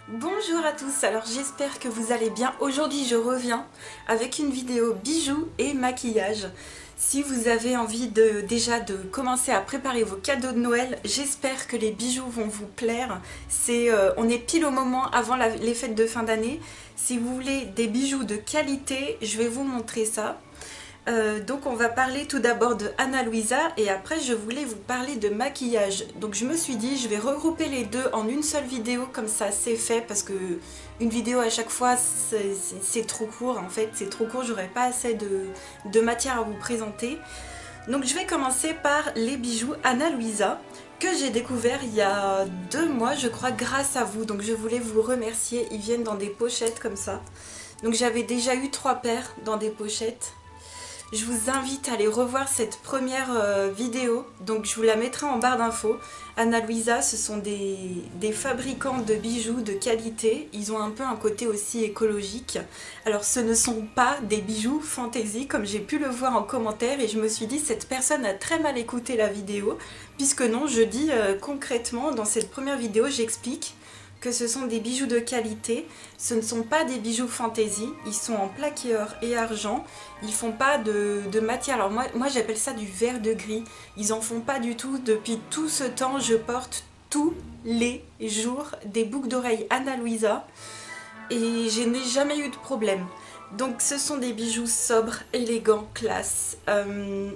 Bonjour à tous, alors j'espère que vous allez bien. Aujourd'hui je reviens avec une vidéo bijoux et maquillage. Si vous avez envie déjà de commencer à préparer vos cadeaux de Noël, j'espère que les bijoux vont vous plaire. On est pile au moment avant les fêtes de fin d'année. Si vous voulez des bijoux de qualité, je vais vous montrer ça. Donc on va parler tout d'abord de Ana Luisa et après je voulais vous parler de maquillage. Donc je me suis dit je vais regrouper les deux en une seule vidéo, comme ça c'est fait, parce que une vidéo à chaque fois c'est trop court en fait, c'est trop court, j'aurais pas assez de matière à vous présenter. Donc je vais commencer par les bijoux Ana Luisa que j'ai découvert il y a 2 mois je crois grâce à vous. Donc je voulais vous remercier, ils viennent dans des pochettes comme ça. Donc j'avais déjà eu 3 paires dans des pochettes. Je vous invite à aller revoir cette première vidéo, donc je vous la mettrai en barre d'infos. Ana Luisa, ce sont des fabricants de bijoux de qualité, ils ont un peu un côté aussi écologique. Alors ce ne sont pas des bijoux fantaisie comme j'ai pu le voir en commentaire, et je me suis dit cette personne a très mal écouté la vidéo, puisque non, je dis concrètement dans cette première vidéo j'explique que ce sont des bijoux de qualité, ce ne sont pas des bijoux fantaisie, ils sont en plaqué or et argent, ils font pas de matière, alors moi j'appelle ça du vert de gris, ils en font pas du tout. Depuis tout ce temps je porte tous les jours des boucles d'oreilles Ana Luisa et je n'ai jamais eu de problème. Donc ce sont des bijoux sobres, élégants, classe,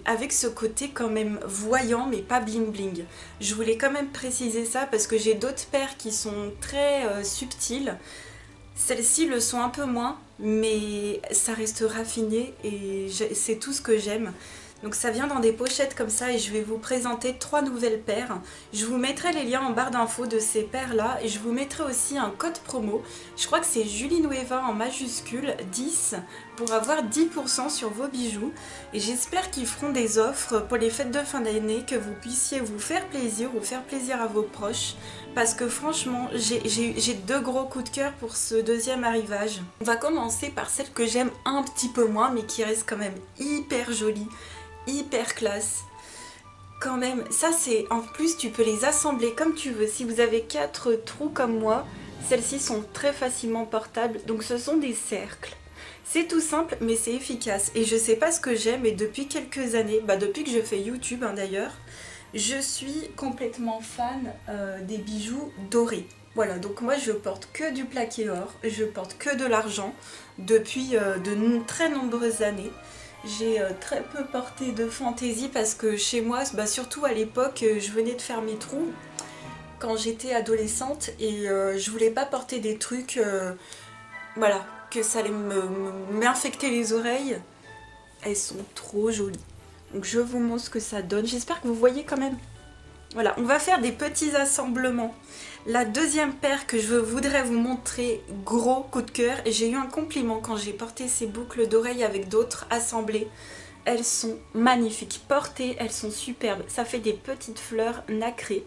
avec ce côté quand même voyant mais pas bling bling. Je voulais quand même préciser ça parce que j'ai d'autres paires qui sont très subtiles. Celles-ci le sont un peu moins, mais ça reste raffiné et c'est tout ce que j'aime. Donc ça vient dans des pochettes comme ça et je vais vous présenter 3 nouvelles paires. Je vous mettrai les liens en barre d'infos de ces paires là et je vous mettrai aussi un code promo. Je crois que c'est Julie Nueva en majuscule 10 pour avoir 10% sur vos bijoux. Et j'espère qu'ils feront des offres pour les fêtes de fin d'année, que vous puissiez vous faire plaisir ou faire plaisir à vos proches. Parce que franchement, j'ai 2 gros coups de cœur pour ce deuxième arrivage. On va commencer par celle que j'aime un petit peu moins mais qui reste quand même hyper jolie. Hyper classe quand même. Ça c'est, en plus tu peux les assembler comme tu veux. Si vous avez 4 trous comme moi, celles-ci sont très facilement portables. Donc ce sont des cercles. C'est tout simple mais c'est efficace. Et je sais pas ce que j'aime, et depuis quelques années, depuis que je fais YouTube d'ailleurs, je suis complètement fan des bijoux dorés. Voilà, donc moi je porte que du plaqué or, je porte que de l'argent depuis de très nombreuses années. J'ai très peu porté de fantaisie parce que chez moi, surtout à l'époque, je venais de faire mes trous quand j'étais adolescente et je voulais pas porter des trucs, voilà, que ça allait m'infecter les oreilles. Elles sont trop jolies. Donc je vous montre ce que ça donne. J'espère que vous voyez quand même. Voilà, on va faire des petits assemblements. La deuxième paire que je voudrais vous montrer, gros coup de cœur, et j'ai eu un compliment quand j'ai porté ces boucles d'oreilles avec d'autres assemblées. Elles sont magnifiques, portées, elles sont superbes. Ça fait des petites fleurs nacrées.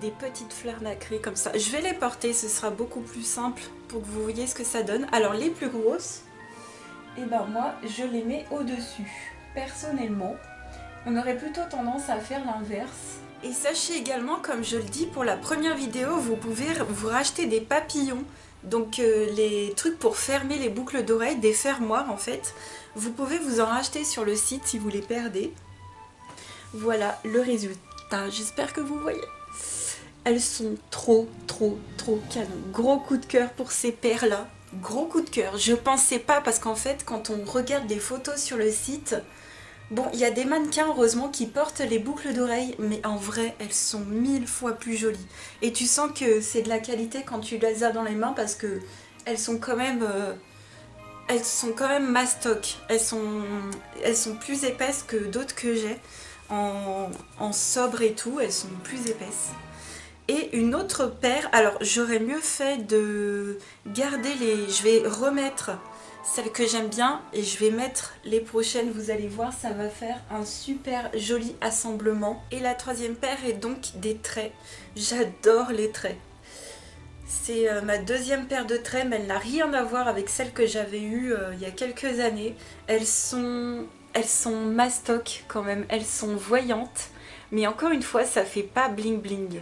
Des petites fleurs nacrées comme ça. Je vais les porter, ce sera beaucoup plus simple pour que vous voyez ce que ça donne. Alors les plus grosses, et moi je les mets au-dessus. Personnellement, on aurait plutôt tendance à faire l'inverse. Et sachez également, comme je le dis pour la première vidéo, vous pouvez vous racheter des papillons. Donc les trucs pour fermer les boucles d'oreilles, des fermoirs en fait. Vous pouvez vous en racheter sur le site si vous les perdez. Voilà le résultat, j'espère que vous voyez. Elles sont trop canon. Gros coup de cœur pour ces paires là. Gros coup de cœur. Je pensais pas, parce qu'en fait quand on regarde des photos sur le site, bon, il y a des mannequins heureusement qui portent les boucles d'oreilles, mais en vrai elles sont 1000 fois plus jolies. Et tu sens que c'est de la qualité quand tu les as dans les mains, parce que elles sont quand même mastoc. Elles sont plus épaisses que d'autres que j'ai en sobre et tout, elles sont plus épaisses. Et une autre paire, alors j'aurais mieux fait de garder je vais remettre celles que j'aime bien et je vais mettre les prochaines, vous allez voir, ça va faire un super joli assemblement. Et la troisième paire est donc des traits. J'adore les traits. C'est ma deuxième paire de traits, mais elle n'a rien à voir avec celle que j'avais eue il y a quelques années. Elles sont mastoc quand même, elles sont voyantes, mais encore une fois ça fait pas bling bling.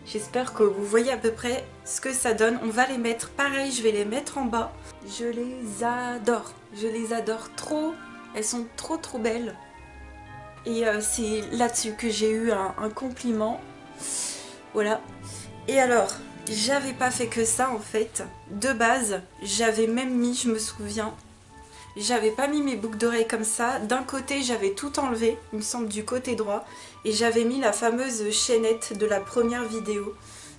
J'espère que vous voyez à peu près ce que ça donne. On va les mettre, pareil, je vais les mettre en bas. Je les adore trop, elles sont trop belles. Et c'est là-dessus que j'ai eu un compliment. Voilà. Et alors, j'avais pas fait que ça en fait. De base, j'avais même mis, je me souviens, j'avais pas mis mes boucles d'oreilles comme ça. D'un côté, j'avais tout enlevé, il me semble du côté droit. Et j'avais mis la fameuse chaînette de la première vidéo.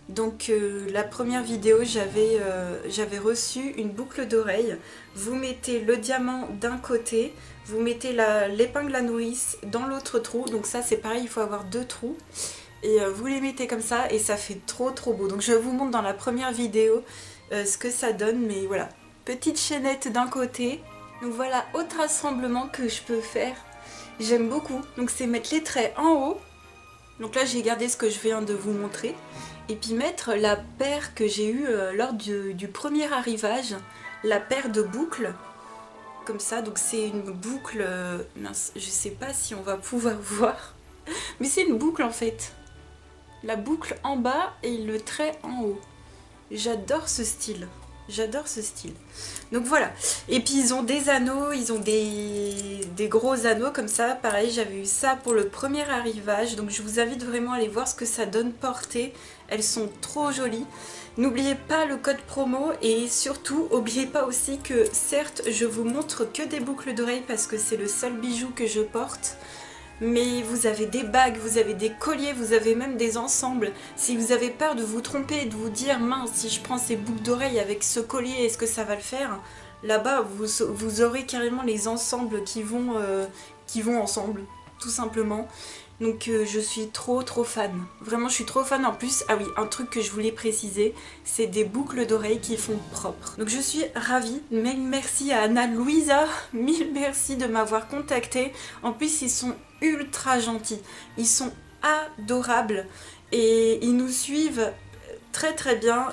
Donc la première vidéo, j'avais reçu une boucle d'oreille. Vous mettez le diamant d'un côté, vous mettez l'épingle à nourrice dans l'autre trou. Donc ça c'est pareil, il faut avoir 2 trous. Et vous les mettez comme ça et ça fait trop beau. Donc je vous montre dans la première vidéo ce que ça donne. Mais voilà, petite chaînette d'un côté. Donc voilà, autre assemblement que je peux faire. J'aime beaucoup. Donc c'est mettre les traits en haut. Donc là j'ai gardé ce que je viens de vous montrer. Et puis mettre la paire que j'ai eue lors du premier arrivage, la paire de boucles, comme ça. Donc c'est une boucle, mince, je sais pas si on va pouvoir voir, mais c'est une boucle en fait. La boucle en bas et le trait en haut. J'adore ce style. J'adore ce style. Donc voilà. Et puis ils ont des anneaux, ils ont des gros anneaux comme ça. Pareil, j'avais eu ça pour le premier arrivage. Donc je vous invite vraiment à aller voir ce que ça donne porté. Elles sont trop jolies. N'oubliez pas le code promo et surtout, n'oubliez pas aussi que certes, je vous montre que des boucles d'oreilles parce que c'est le seul bijou que je porte. Mais vous avez des bagues, vous avez des colliers, vous avez même des ensembles. Si vous avez peur de vous tromper, de vous dire mince, si je prends ces boucles d'oreilles avec ce collier, est-ce que ça va le faire? Là-bas, vous aurez carrément les ensembles qui vont ensemble, tout simplement. Donc je suis trop fan. Vraiment, je suis trop fan. En plus, ah oui, un truc que je voulais préciser, c'est des boucles d'oreilles qui font propre. Donc je suis ravie. Mille merci à Anna Louisa. Mille merci de m'avoir contactée. En plus, ils sont ultra gentils. Ils sont adorables. Et ils nous suivent très bien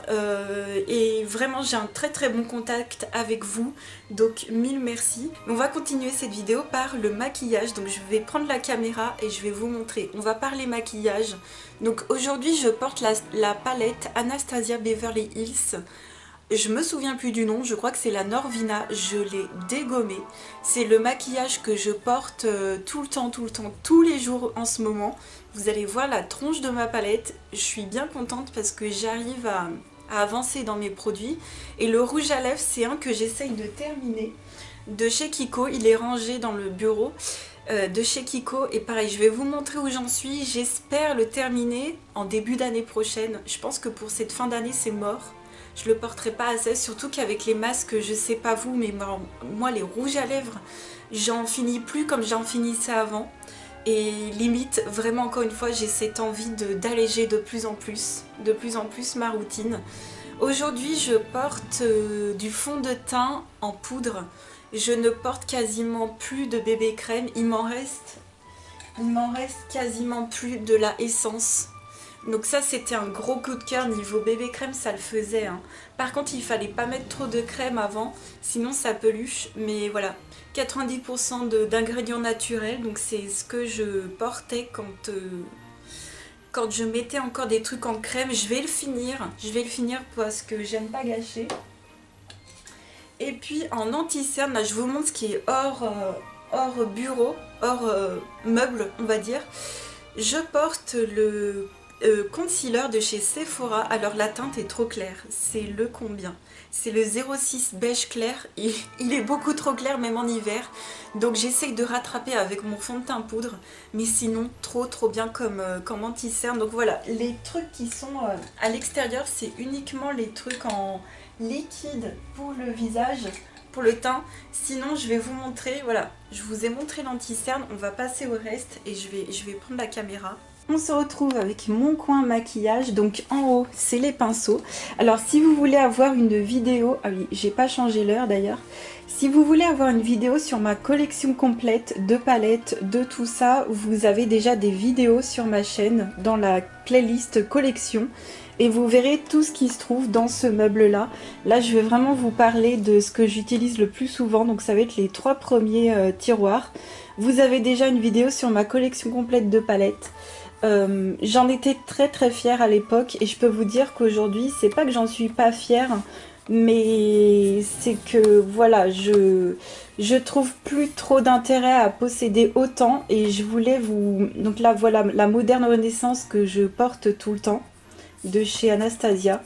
et vraiment j'ai un très bon contact avec vous, donc mille merci. On va continuer cette vidéo par le maquillage, donc je vais prendre la caméra et je vais vous montrer. On va parler maquillage. Donc aujourd'hui je porte la palette Anastasia Beverly Hills. Je me souviens plus du nom, je crois que c'est la Norvina, je l'ai dégommée. C'est le maquillage que je porte tout le temps, tous les jours en ce moment. Vous allez voir la tronche de ma palette, je suis bien contente parce que j'arrive à avancer dans mes produits. Et le rouge à lèvres, c'est un que j'essaye de terminer de chez Kiko, il est rangé dans le bureau de chez Kiko. Et pareil, je vais vous montrer où j'en suis, j'espère le terminer en début d'année prochaine. Je pense que pour cette fin d'année c'est mort. Je le porterai pas assez, surtout qu'avec les masques, je sais pas vous, mais moi les rouges à lèvres, j'en finis plus comme j'en finissais avant. Et limite, vraiment encore une fois, j'ai cette envie d'alléger de plus en plus ma routine. Aujourd'hui, je porte du fond de teint en poudre. Je ne porte quasiment plus de bébé crème, il m'en reste quasiment plus de la essence. Donc ça c'était un gros coup de cœur niveau bébé crème, ça le faisait hein. Par contre il fallait pas mettre trop de crème avant, sinon ça peluche. Mais voilà, 90% d'ingrédients naturels, donc c'est ce que je portais quand je mettais encore des trucs en crème. Je vais le finir parce que j'aime pas gâcher. Et puis en anti-cerne, là je vous montre ce qui est hors bureau, hors meuble on va dire. Je porte le concealer de chez Sephora. Alors la teinte est trop claire, c'est le combien? C'est le 06 beige clair, il est beaucoup trop clair même en hiver. Donc j'essaye de rattraper avec mon fond de teint poudre, mais sinon trop bien comme anti-cerne. Donc voilà, les trucs qui sont à l'extérieur, c'est uniquement les trucs en liquide pour le visage, pour le teint. Sinon je vais vous montrer, voilà, je vous ai montré l'anti-cerne, on va passer au reste et je vais prendre la caméra. On se retrouve avec mon coin maquillage, donc en haut c'est les pinceaux. Alors si vous voulez avoir une vidéo, ah oui j'ai pas changé l'heure d'ailleurs, si vous voulez avoir une vidéo sur ma collection complète de palettes, de tout ça, vous avez déjà des vidéos sur ma chaîne dans la playlist collection. Et vous verrez tout ce qui se trouve dans ce meuble là. Là je vais vraiment vous parler de ce que j'utilise le plus souvent, donc ça va être les 3 premiers tiroirs. Vous avez déjà une vidéo sur ma collection complète de palettes. J'en étais très fière à l'époque et je peux vous dire qu'aujourd'hui, c'est pas que j'en suis pas fière, mais c'est que voilà, je trouve plus trop d'intérêt à posséder autant et je voulais vous... Donc là, voilà la moderne renaissance que je porte tout le temps de chez Anastasia.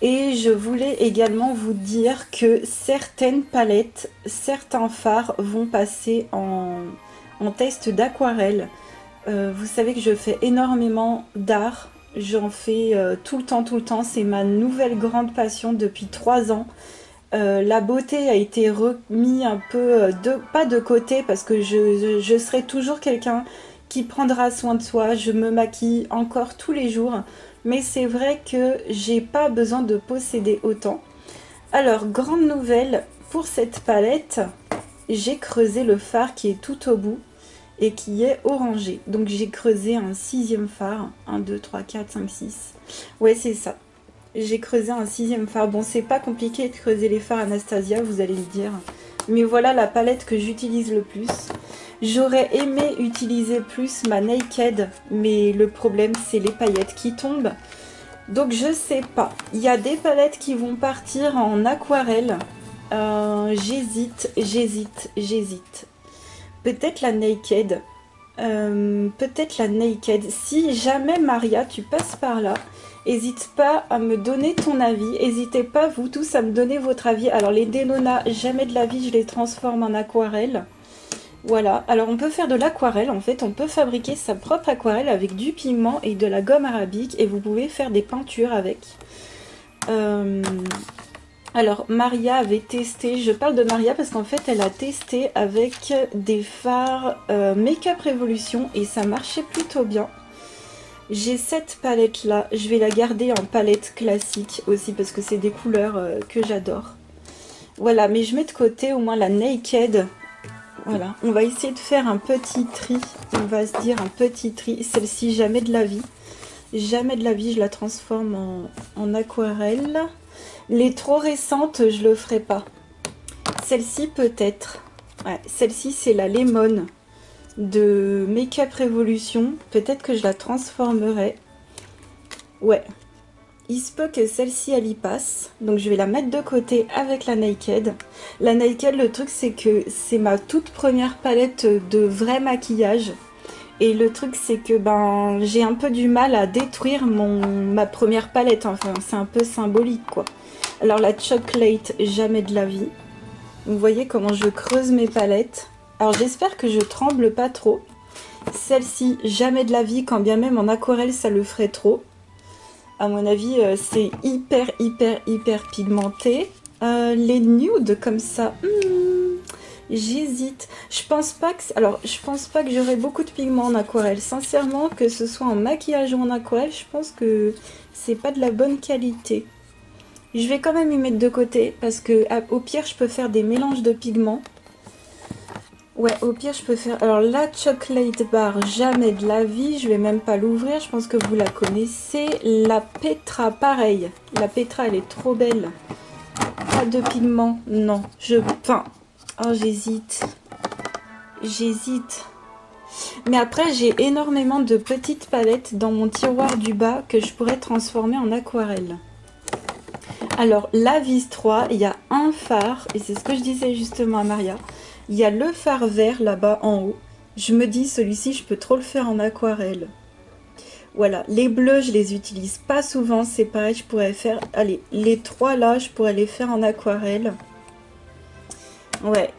Et je voulais également vous dire que certaines palettes, certains fards vont passer en test d'aquarelle. Vous savez que je fais énormément d'art, j'en fais tout le temps, c'est ma nouvelle grande passion depuis 3 ans. La beauté a été remise un peu, pas de côté, parce que je serai toujours quelqu'un qui prendra soin de soi, je me maquille encore tous les jours, mais c'est vrai que j'ai pas besoin de posséder autant. Alors, grande nouvelle, pour cette palette, j'ai creusé le fard qui est tout au bout et qui est orangé. Donc j'ai creusé un 6e fard. 1, 2, 3, 4, 5, 6. Ouais, c'est ça. J'ai creusé un 6e fard. Bon, c'est pas compliqué de creuser les fards Anastasia, vous allez me dire. Mais voilà la palette que j'utilise le plus. J'aurais aimé utiliser plus ma Naked, mais le problème, c'est les paillettes qui tombent. Donc je sais pas. Il y a des palettes qui vont partir en aquarelle. J'hésite. Peut-être la Naked. Peut-être la Naked. Si jamais Maria, tu passes par là, n'hésite pas à me donner ton avis. N'hésitez pas, vous tous, à me donner votre avis. Alors les Denona, jamais de la vie, je les transforme en aquarelle. Voilà. Alors on peut faire de l'aquarelle. En fait, on peut fabriquer sa propre aquarelle avec du pigment et de la gomme arabique. Et vous pouvez faire des peintures avec. Alors, Maria avait testé, je parle de Maria parce qu'en fait, elle a testé avec des fards Make-up Revolution et ça marchait plutôt bien. J'ai cette palette-là, je vais la garder en palette classique aussi parce que c'est des couleurs que j'adore. Voilà, mais je mets de côté au moins la Naked. Voilà, on va essayer de faire un petit tri, on va se dire un petit tri. Celle-ci, jamais de la vie. Jamais de la vie, je la transforme en aquarelle. Les trop récentes, je le ferai pas. Celle-ci peut-être. Ouais, celle-ci c'est la Lemon de Make-up Revolution. Peut-être que je la transformerai. Ouais. Il se peut que celle-ci elle y passe. Donc je vais la mettre de côté avec la Naked. La Naked, le truc c'est que c'est ma toute première palette de vrai maquillage. Et le truc c'est que ben j'ai un peu du mal à détruire ma première palette. Enfin c'est un peu symbolique quoi. Alors la Chocolate, jamais de la vie. Vous voyez comment je creuse mes palettes. Alors j'espère que je tremble pas trop. Celle-ci, jamais de la vie, quand bien même en aquarelle ça le ferait trop. À mon avis c'est hyper pigmenté. Les nudes comme ça, j'hésite. Je pense pas que j'aurai beaucoup de pigments en aquarelle. Sincèrement, que ce soit en maquillage ou en aquarelle, je pense que c'est pas de la bonne qualité. Je vais quand même y mettre de côté parce que au pire je peux faire des mélanges de pigments. Ouais, au pire je peux faire... Alors la Chocolate Bar, jamais de la vie, je vais même pas l'ouvrir, je pense que vous la connaissez. La Petra, pareil. La Petra elle est trop belle. Pas de pigments, non. Enfin, oh j'hésite. J'hésite. Mais après j'ai énormément de petites palettes dans mon tiroir du bas que je pourrais transformer en aquarelle. Alors, la Vis 3, il y a un fard, et c'est ce que je disais justement à Maria. Il y a le fard vert là-bas en haut. Je me dis, celui-ci, je peux trop le faire en aquarelle. Voilà, les bleus, je les utilise pas souvent. C'est pareil, je pourrais faire... Allez, les 3 là, je pourrais les faire en aquarelle. Ouais,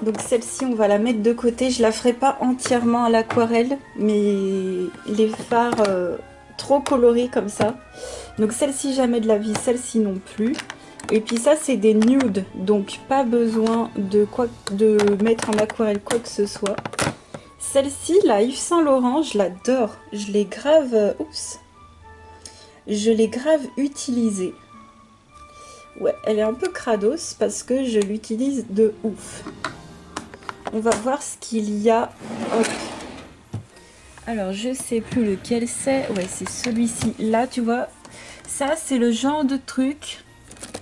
donc celle-ci, on va la mettre de côté. Je la ferai pas entièrement à l'aquarelle, mais les fards... trop coloré comme ça. Donc celle-ci jamais de la vie, celle-ci non plus. Et puis ça c'est des nudes, donc pas besoin de mettre en aquarelle quoi que ce soit. Celle-ci, la Yves Saint Laurent, je l'adore. Je l'ai grave... oups. Je l'ai grave utilisée. Ouais, elle est un peu crados parce que je l'utilise de ouf. On va voir ce qu'il y a. Hop. Alors, je sais plus lequel c'est. Ouais, c'est celui-ci. Là, tu vois, ça, c'est le genre de truc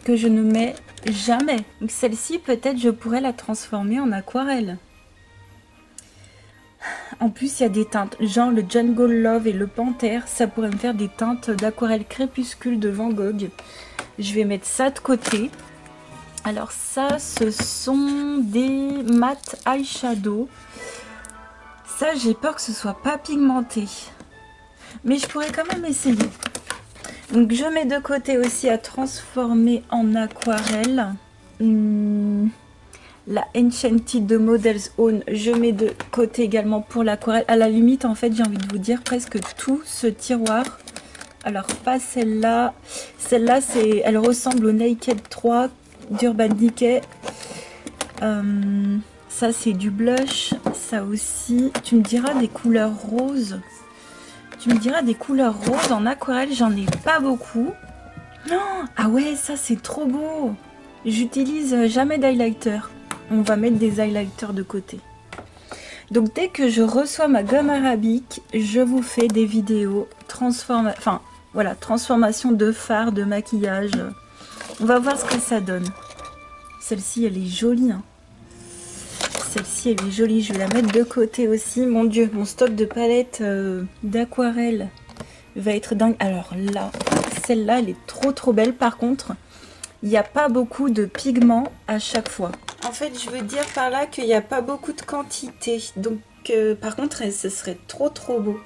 que je ne mets jamais. Donc, celle-ci, peut-être, je pourrais la transformer en aquarelle. En plus, il y a des teintes, genre le Jungle Love et le Panthère, ça pourrait me faire des teintes d'aquarelle crépuscule de Van Gogh. Je vais mettre ça de côté. Alors ça, ce sont des mat eyeshadow. Ça, j'ai peur que ce soit pas pigmenté. Mais je pourrais quand même essayer. Donc je mets de côté aussi à transformer en aquarelle. La Enchanted de Models Own, je mets de côté également pour l'aquarelle. À la limite, en fait, j'ai envie de vous dire presque tout ce tiroir. Alors, pas celle-là. Celle-là, elle ressemble au Naked 3 d'Urban Decay. Ça, c'est du blush. Ça aussi. Tu me diras des couleurs roses. Tu me diras des couleurs roses en aquarelle. J'en ai pas beaucoup. Non! Ah ouais, ça, c'est trop beau. J'utilise jamais d'highlighter. On va mettre des highlighters de côté. Donc, dès que je reçois ma gomme arabique, je vous fais des vidéos transformation de fard, de maquillage. On va voir ce que ça donne. Celle-ci, elle est jolie. Hein. Celle-ci, elle est jolie. Je vais la mettre de côté aussi. Mon Dieu, mon stock de palettes d'aquarelle va être dingue. Alors là, celle-là, elle est trop belle. Par contre, il n'y a pas beaucoup de pigments à chaque fois. En fait, je veux dire par là qu'il n'y a pas beaucoup de quantité. Donc, par contre, ce serait trop beau.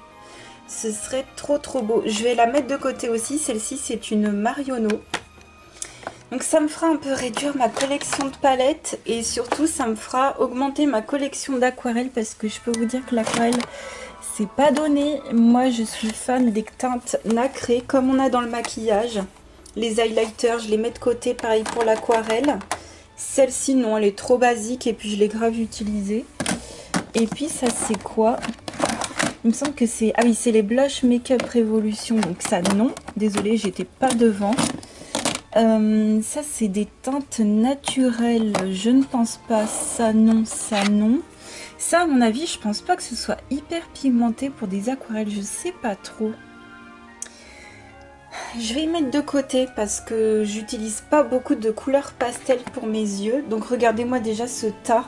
Ce serait trop beau. Je vais la mettre de côté aussi. Celle-ci, c'est une Marionneau. Donc, ça me fera un peu réduire ma collection de palettes. Et surtout, ça me fera augmenter ma collection d'aquarelle. Parce que je peux vous dire que l'aquarelle, c'est pas donné. Moi, je suis fan des teintes nacrées, comme on a dans le maquillage. Les highlighters, je les mets de côté. Pareil pour l'aquarelle. Celle-ci, non, elle est trop basique et puis je l'ai grave utilisée. Et puis, ça, c'est quoi? Il me semble que c'est... Ah oui, c'est les Blush Makeup Revolution. Donc ça, non. Désolée, j'étais pas devant. Ça, c'est des teintes naturelles. Je ne pense pas. Ça, non, ça, non. Ça, à mon avis, je pense pas que ce soit hyper pigmenté pour des aquarelles. Je sais pas trop. Je vais y mettre de côté parce que j'utilise pas beaucoup de couleurs pastel pour mes yeux. Donc regardez-moi déjà ce tas.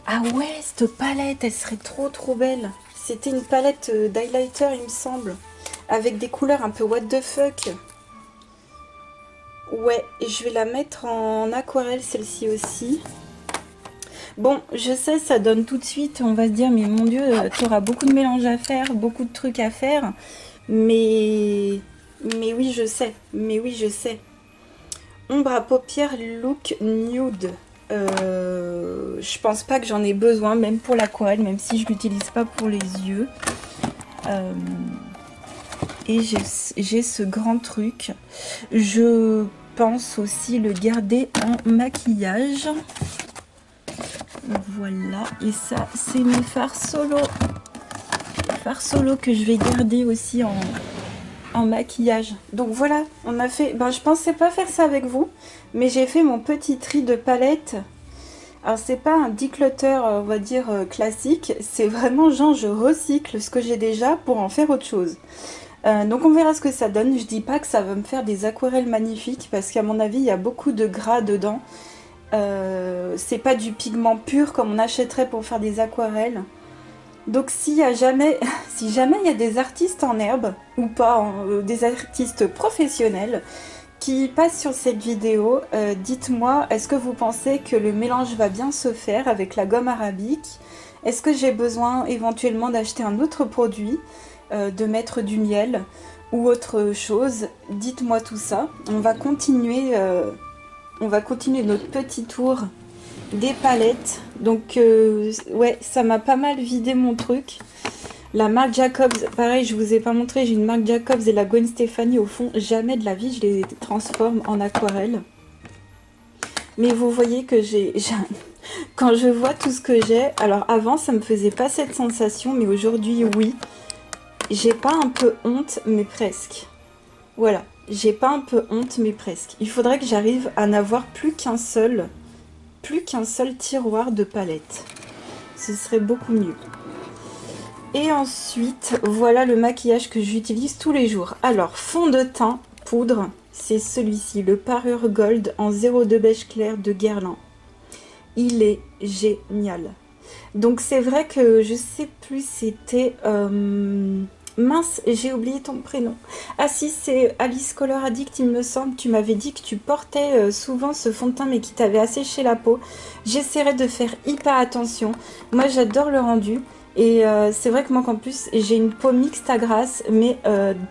Ah ouais, cette palette, elle serait trop belle. C'était une palette d'highlighter, il me semble. Avec des couleurs un peu what the fuck. Ouais, je vais la mettre en aquarelle, celle-ci aussi. Bon, je sais, ça donne tout de suite, on va se dire, mais mon Dieu, tu auras beaucoup de mélange à faire, beaucoup de trucs à faire. Mais oui, je sais. Ombre à paupières look nude. Je pense pas que j'en ai besoin, même pour l'aquarelle, même si je l'utilise pas pour les yeux. Et j'ai ce grand truc. Je pense aussi le garder en maquillage. Voilà, et ça, c'est mes fards solo. Fards solo que je vais garder aussi en maquillage. Donc voilà, on a fait... Ben, je pensais pas faire ça avec vous, mais j'ai fait mon petit tri de palettes. Alors, c'est pas un declutter, on va dire, classique. C'est vraiment genre, je recycle ce que j'ai déjà pour en faire autre chose. Donc on verra ce que ça donne. Je dis pas que ça va me faire des aquarelles magnifiques, parce qu'à mon avis, il y a beaucoup de gras dedans. C'est pas du pigment pur comme on achèterait pour faire des aquarelles. Donc si jamais il y a des artistes en herbe ou pas, des artistes professionnels qui passent sur cette vidéo, dites-moi, est-ce que vous pensez que le mélange va bien se faire avec la gomme arabique? Est-ce que j'ai besoin éventuellement d'acheter un autre produit, de mettre du miel ou autre chose? Dites-moi tout ça. On va continuer notre petit tour des palettes. Donc ouais, ça m'a pas mal vidé mon truc. La Marc Jacobs, pareil, je vous ai pas montré, j'ai une Marc Jacobs et la Gwen Stefani au fond. Jamais de la vie je les transforme en aquarelle. Mais vous voyez que quand je vois tout ce que j'ai, alors avant ça me faisait pas cette sensation, mais aujourd'hui oui. J'ai pas un peu honte, mais presque. Voilà. J'ai pas un peu honte, mais presque. Il faudrait que j'arrive à n'avoir plus qu'un seul tiroir de palettes. Ce serait beaucoup mieux. Et ensuite, voilà le maquillage que j'utilise tous les jours. Alors, fond de teint, poudre, c'est celui-ci, le Parure Gold en 02 beige clair de Guerlain. Il est génial. Donc c'est vrai que je sais plus, c'était... mince, j'ai oublié ton prénom. Ah si, c'est Alice Color Addict, il me semble. Tu m'avais dit que tu portais souvent ce fond de teint mais qui t'avait asséché la peau. J'essaierai de faire hyper attention. Moi j'adore le rendu. Et c'est vrai que moi qu'en plus j'ai une peau mixte à grasse mais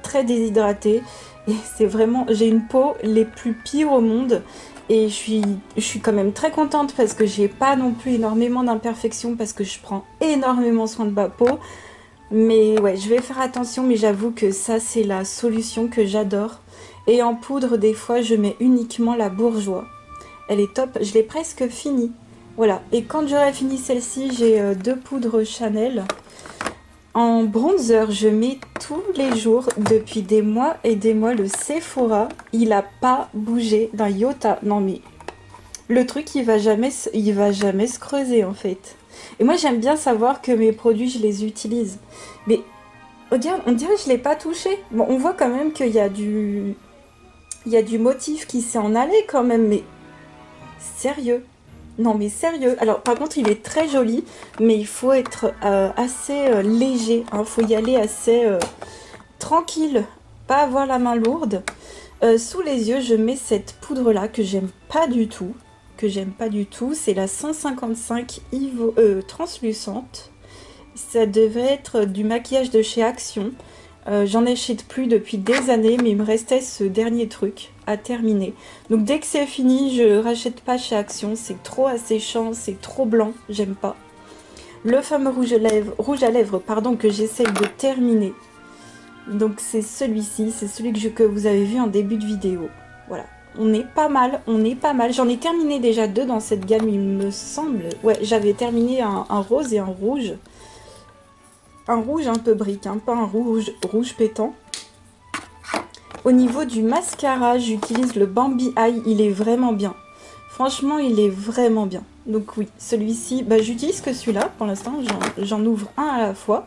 très déshydratée. Et c'est vraiment, j'ai une peau les plus pires au monde. Et je suis quand même très contente parce que j'ai pas non plus énormément d'imperfections parce que je prends énormément soin de ma peau. Mais ouais, je vais faire attention, mais j'avoue que ça, c'est la solution que j'adore. Et en poudre, des fois, je mets uniquement la Bourjois. Elle est top, je l'ai presque finie. Voilà, et quand j'aurai fini celle-ci, j'ai deux poudres Chanel. En bronzer, je mets tous les jours, depuis des mois et des mois, le Sephora. Il n'a pas bougé d'un iota. Non mais, le truc, il va jamais se creuser en fait. Et moi j'aime bien savoir que mes produits je les utilise. Mais regarde, on dirait que je ne l'ai pas touché. Bon, on voit quand même qu'il y a du motif qui s'est en allé quand même, mais sérieux. Non mais sérieux. Alors par contre il est très joli, mais il faut être assez léger. Il faut y aller assez tranquille, pas avoir la main lourde. Sous les yeux je mets cette poudre là que j'aime pas du tout. C'est la 155 translucente. Ça devrait être du maquillage de chez Action. J'en achète plus depuis des années, mais il me restait ce dernier truc à terminer. Donc dès que c'est fini, je rachète pas chez Action. C'est trop asséchant, c'est trop blanc, j'aime pas. Le fameux rouge à lèvres, pardon, que j'essaye de terminer. Donc c'est celui-ci, c'est celui que vous avez vu en début de vidéo. Voilà. On est pas mal, J'en ai terminé déjà deux dans cette gamme, il me semble. Ouais, j'avais terminé un rose et un rouge. Un rouge un peu brique, hein, pas un rouge pétant. Au niveau du mascara, j'utilise le Bambi Eye, il est vraiment bien. Franchement, il est vraiment bien. Donc oui, celui-ci, j'utilise que celui-là pour l'instant, j'en ouvre un à la fois.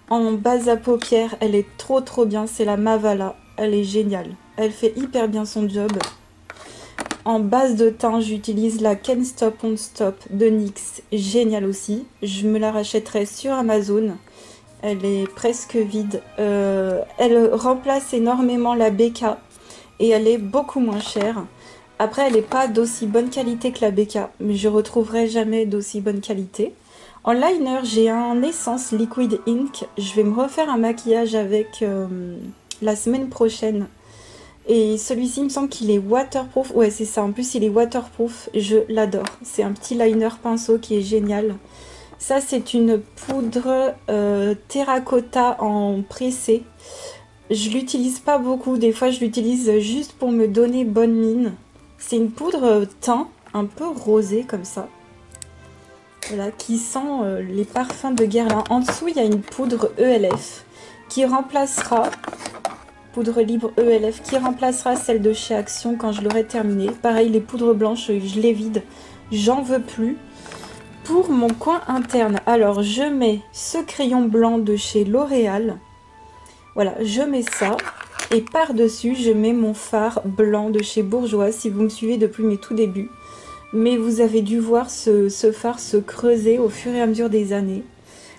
En base à paupières, elle est trop bien, c'est la Mavala, elle est géniale. Elle fait hyper bien son job. En base de teint, j'utilise la Can't Stop Won't Stop de NYX. Géniale aussi. Je me la rachèterai sur Amazon. Elle est presque vide. Elle remplace énormément la BK. Et elle est beaucoup moins chère. Après, elle n'est pas d'aussi bonne qualité que la BK. Mais je retrouverai jamais d'aussi bonne qualité. En liner, j'ai un Essence Liquid Ink. Je vais me refaire un maquillage avec la semaine prochaine. Et celui-ci, il me semble qu'il est waterproof. Ouais, c'est ça. En plus, il est waterproof. Je l'adore. C'est un petit liner pinceau qui est génial. Ça, c'est une poudre terracotta en pressé. Je l'utilise pas beaucoup. Des fois, je l'utilise juste pour me donner bonne mine. C'est une poudre teint un peu rosée comme ça. Voilà, qui sent les parfums de Guerlain. En dessous, il y a une poudre ELF qui remplacera... Poudre libre ELF qui remplacera celle de chez Action quand je l'aurai terminée. Pareil, les poudres blanches, je les vide. J'en veux plus. Pour mon coin interne, alors je mets ce crayon blanc de chez L'Oréal. Voilà, je mets ça. Et par-dessus, je mets mon fard blanc de chez Bourjois, si vous me suivez depuis mes tout débuts. Mais vous avez dû voir ce fard se creuser au fur et à mesure des années.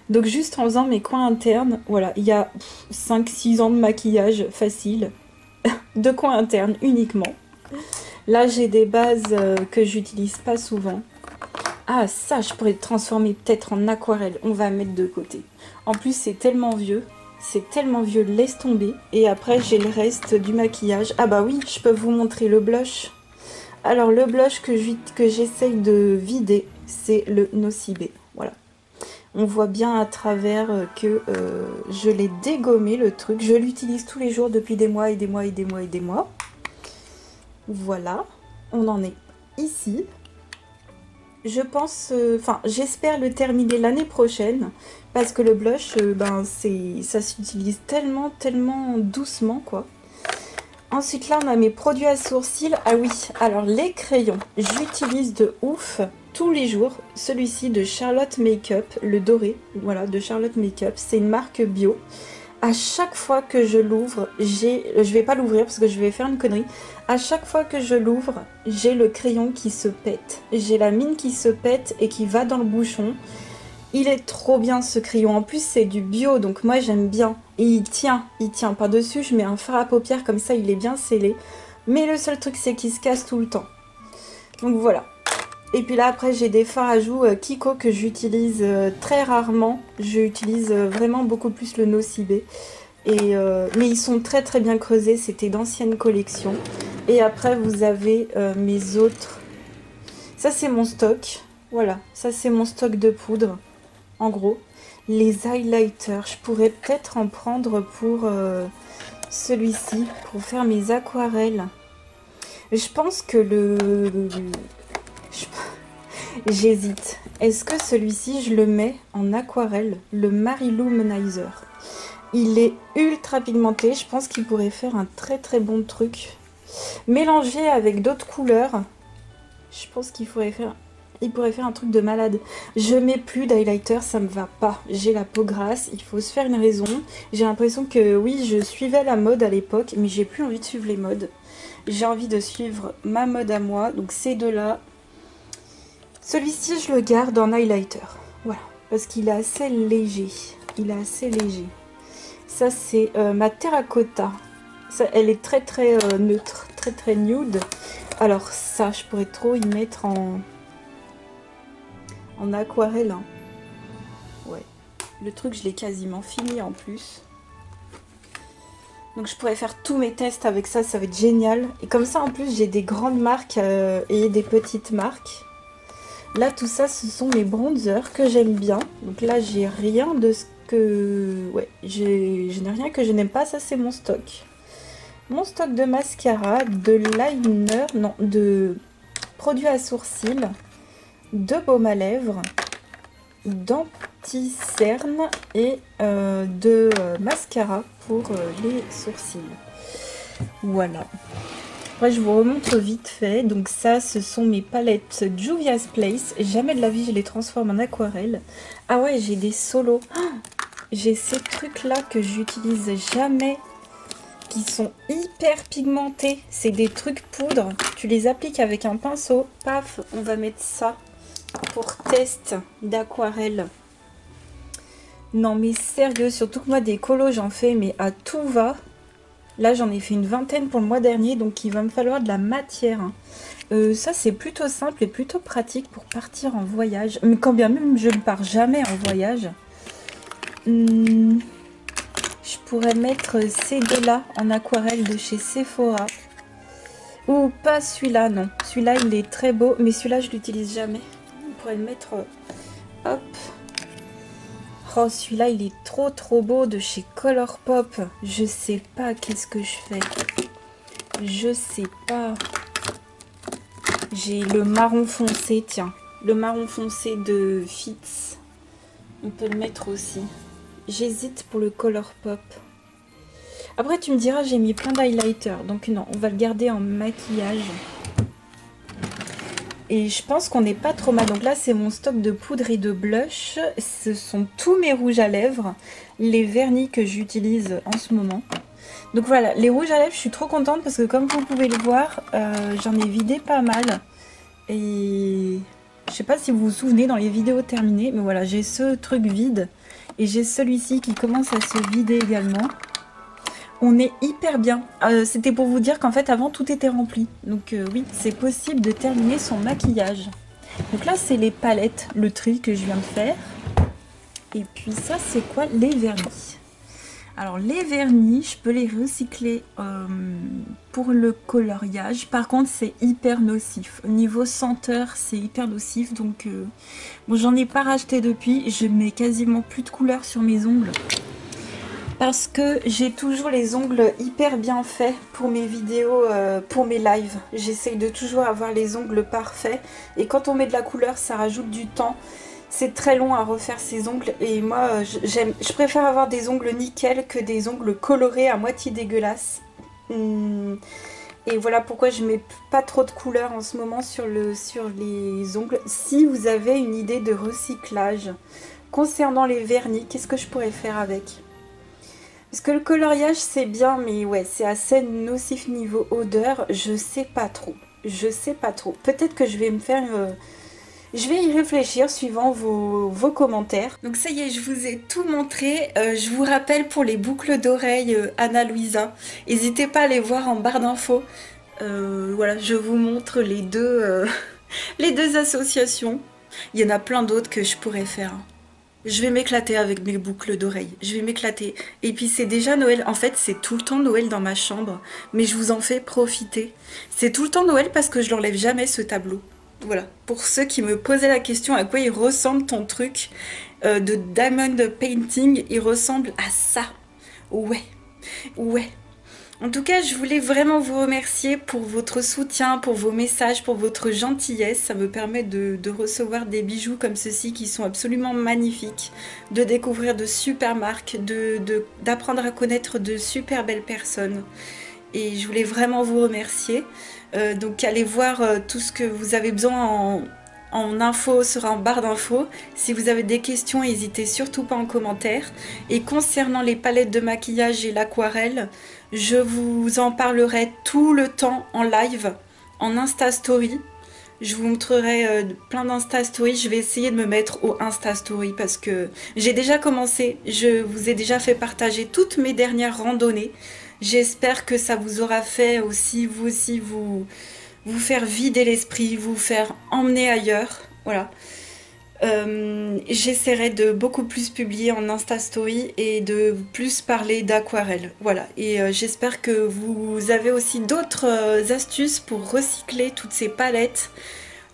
Donc juste en faisant mes coins internes, voilà, il y a 5-6 ans de maquillage facile, de coins internes uniquement. Là j'ai des bases que j'utilise pas souvent. Ah ça, je pourrais le transformer peut-être en aquarelle, on va mettre de côté. En plus c'est tellement vieux, laisse tomber. Et après j'ai le reste du maquillage. Ah bah oui, je peux vous montrer le blush. Alors le blush que j'essaye de vider, c'est le Nocibé, voilà. On voit bien à travers que je l'ai dégommé le truc. Je l'utilise tous les jours depuis des mois et des mois et des mois et des mois. Voilà, on en est ici. Je pense, j'espère le terminer l'année prochaine. Parce que le blush, ça s'utilise tellement doucement quoi. Ensuite là on a mes produits à sourcils. Ah oui, alors les crayons, j'utilise de ouf tous les jours. Celui-ci de Charlotte Makeup, le doré, voilà, de Charlotte Makeup. C'est une marque bio. à chaque fois que je l'ouvre, je vais pas l'ouvrir parce que je vais faire une connerie. À chaque fois que je l'ouvre, j'ai le crayon qui se pète. J'ai la mine qui se pète et qui va dans le bouchon. Il est trop bien ce crayon. En plus, c'est du bio, donc moi j'aime bien. Et il tient par-dessus. Je mets un fard à paupières comme ça, il est bien scellé. Mais le seul truc, c'est qu'il se casse tout le temps. Donc voilà. Et puis là, après, j'ai des fards à joues Kiko que j'utilise très rarement. J'utilise vraiment beaucoup plus le Nocibé. Mais ils sont très très bien creusés. C'était d'anciennes collections. Et après, vous avez mes autres. Ça, c'est mon stock. Voilà, ça, c'est mon stock de poudre. En gros, les highlighters. Je pourrais peut-être en prendre pour celui-ci, pour faire mes aquarelles. Je pense que j'hésite. Est-ce que celui-ci, je le mets en aquarelle, le Mariluminizer? Il est ultra pigmenté. Je pense qu'il pourrait faire un très très bon truc. Mélangé avec d'autres couleurs, je pense qu'il pourrait faire un truc de malade. Je mets plus d'highlighter, ça me va pas. J'ai la peau grasse, il faut se faire une raison. J'ai l'impression que oui, je suivais la mode à l'époque, mais j'ai plus envie de suivre les modes. J'ai envie de suivre ma mode à moi, donc ces deux-là. Celui-ci, je le garde en highlighter. Voilà, parce qu'il est assez léger. Il est assez léger. Ça, c'est ma terracotta. Ça, elle est très très neutre, très très nude. Alors ça, je pourrais trop y mettre en aquarelle. Hein. Ouais, le truc, je l'ai quasiment fini en plus. Donc je pourrais faire tous mes tests avec ça, ça va être génial. Et comme ça, en plus, j'ai des grandes marques et des petites marques. Là, tout ça, ce sont mes bronzers que j'aime bien. Donc là, j'ai rien de ce que... Ouais, je n'ai rien que je n'aime pas. Ça, c'est mon stock. Mon stock de mascara, de liner, non, de produits à sourcils, de baume à lèvres, d'anti-cerne et de mascara pour les sourcils. Voilà. Après, je vous remontre vite fait. Donc ça, ce sont mes palettes Juvia's Place. Jamais de la vie, je les transforme en aquarelle. Ah ouais, j'ai des solos. Oh, j'ai ces trucs-là que j'utilise jamais, qui sont hyper pigmentés. C'est des trucs poudre. Tu les appliques avec un pinceau. Paf, on va mettre ça pour test d'aquarelle. Non mais sérieux, surtout que moi des colos j'en fais mais à tout va. Là j'en ai fait une vingtaine pour le mois dernier, donc il va me falloir de la matière. Ça c'est plutôt simple et plutôt pratique pour partir en voyage. Mais quand bien même je ne pars jamais en voyage. Je pourrais mettre ces deux-là en aquarelle de chez Sephora. Ou pas celui-là, non. Celui-là il est très beau, mais celui-là je l'utilise jamais. On pourrait le mettre... hop. Oh, celui-là, il est trop trop beau, de chez Colourpop. Je sais pas qu'est-ce que je fais. Je sais pas. J'ai le marron foncé, tiens. Le marron foncé de Fitz. On peut le mettre aussi. J'hésite pour le Colourpop. Après, tu me diras, j'ai mis plein d'highlighters. Donc non, on va le garder en maquillage. Et je pense qu'on n'est pas trop mal. Donc là, c'est mon stock de poudre et de blush. Ce sont tous mes rouges à lèvres. Les vernis que j'utilise en ce moment. Donc voilà, les rouges à lèvres, je suis trop contente parce que comme vous pouvez le voir, j'en ai vidé pas mal. Et je sais pas si vous vous souvenez dans les vidéos terminées. Mais voilà, j'ai ce truc vide. Et j'ai celui-ci qui commence à se vider également. On est hyper bien. C'était pour vous dire qu'en fait avant tout était rempli. Donc oui, c'est possible de terminer son maquillage. Donc là c'est les palettes, le tri que je viens de faire. Et puis ça c'est quoi? Les vernis. Alors les vernis, je peux les recycler pour le coloriage. Par contre c'est hyper nocif. Au niveau senteur c'est hyper nocif. Donc bon, j'en ai pas racheté depuis. Je mets quasiment plus de couleur sur mes ongles. Parce que j'ai toujours les ongles hyper bien faits pour mes vidéos, pour mes lives. J'essaye de toujours avoir les ongles parfaits. Et quand on met de la couleur, ça rajoute du temps. C'est très long à refaire ses ongles. Et moi, je préfère avoir des ongles nickel que des ongles colorés à moitié dégueulasses. Et voilà pourquoi je mets pas trop de couleur en ce moment sur les ongles. Si vous avez une idée de recyclage concernant les vernis, qu'est-ce que je pourrais faire avec ? Parce que le coloriage c'est bien, mais ouais, c'est assez nocif niveau odeur, je sais pas trop. Je sais pas trop. Peut-être que je vais me faire... Je vais y réfléchir suivant vos commentaires. Donc ça y est, je vous ai tout montré. Je vous rappelle pour les boucles d'oreilles Ana Luisa, n'hésitez pas à les voir en barre d'infos. Voilà, je vous montre les deux associations. Il y en a plein d'autres que je pourrais faire. Je vais m'éclater avec mes boucles d'oreilles. Je vais m'éclater. Et puis c'est déjà Noël. En fait, c'est tout le temps Noël dans ma chambre. Mais je vous en fais profiter. C'est tout le temps Noël parce que je l'enlève jamais ce tableau. Voilà, pour ceux qui me posaient la question à quoi il ressemble ton truc de diamond painting, il ressemble à ça. Ouais, ouais. En tout cas, je voulais vraiment vous remercier pour votre soutien, pour vos messages, pour votre gentillesse. Ça me permet de recevoir des bijoux comme ceci qui sont absolument magnifiques, de découvrir de super marques, d'apprendre à connaître de super belles personnes. Et je voulais vraiment vous remercier. Donc allez voir tout ce que vous avez besoin en info sera en barre d'infos. Si vous avez des questions, n'hésitez surtout pas en commentaire. Et concernant les palettes de maquillage et l'aquarelle, je vous en parlerai tout le temps en live, en Insta Story. Je vous montrerai plein d'Insta Story. Je vais essayer de me mettre au Insta Story parce que j'ai déjà commencé. Je vous ai déjà fait partager toutes mes dernières randonnées. J'espère que ça vous aura fait aussi, vous faire vider l'esprit, vous faire emmener ailleurs. Voilà. J'essaierai de beaucoup plus publier en Insta Story et de plus parler d'aquarelle. Voilà. Et j'espère que vous avez aussi d'autres astuces pour recycler toutes ces palettes,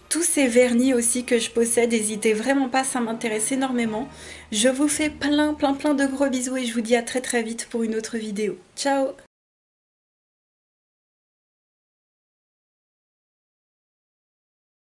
tous ces vernis aussi que je possède. N'hésitez vraiment pas, ça m'intéresse énormément. Je vous fais plein de gros bisous et je vous dis à très vite pour une autre vidéo. Ciao!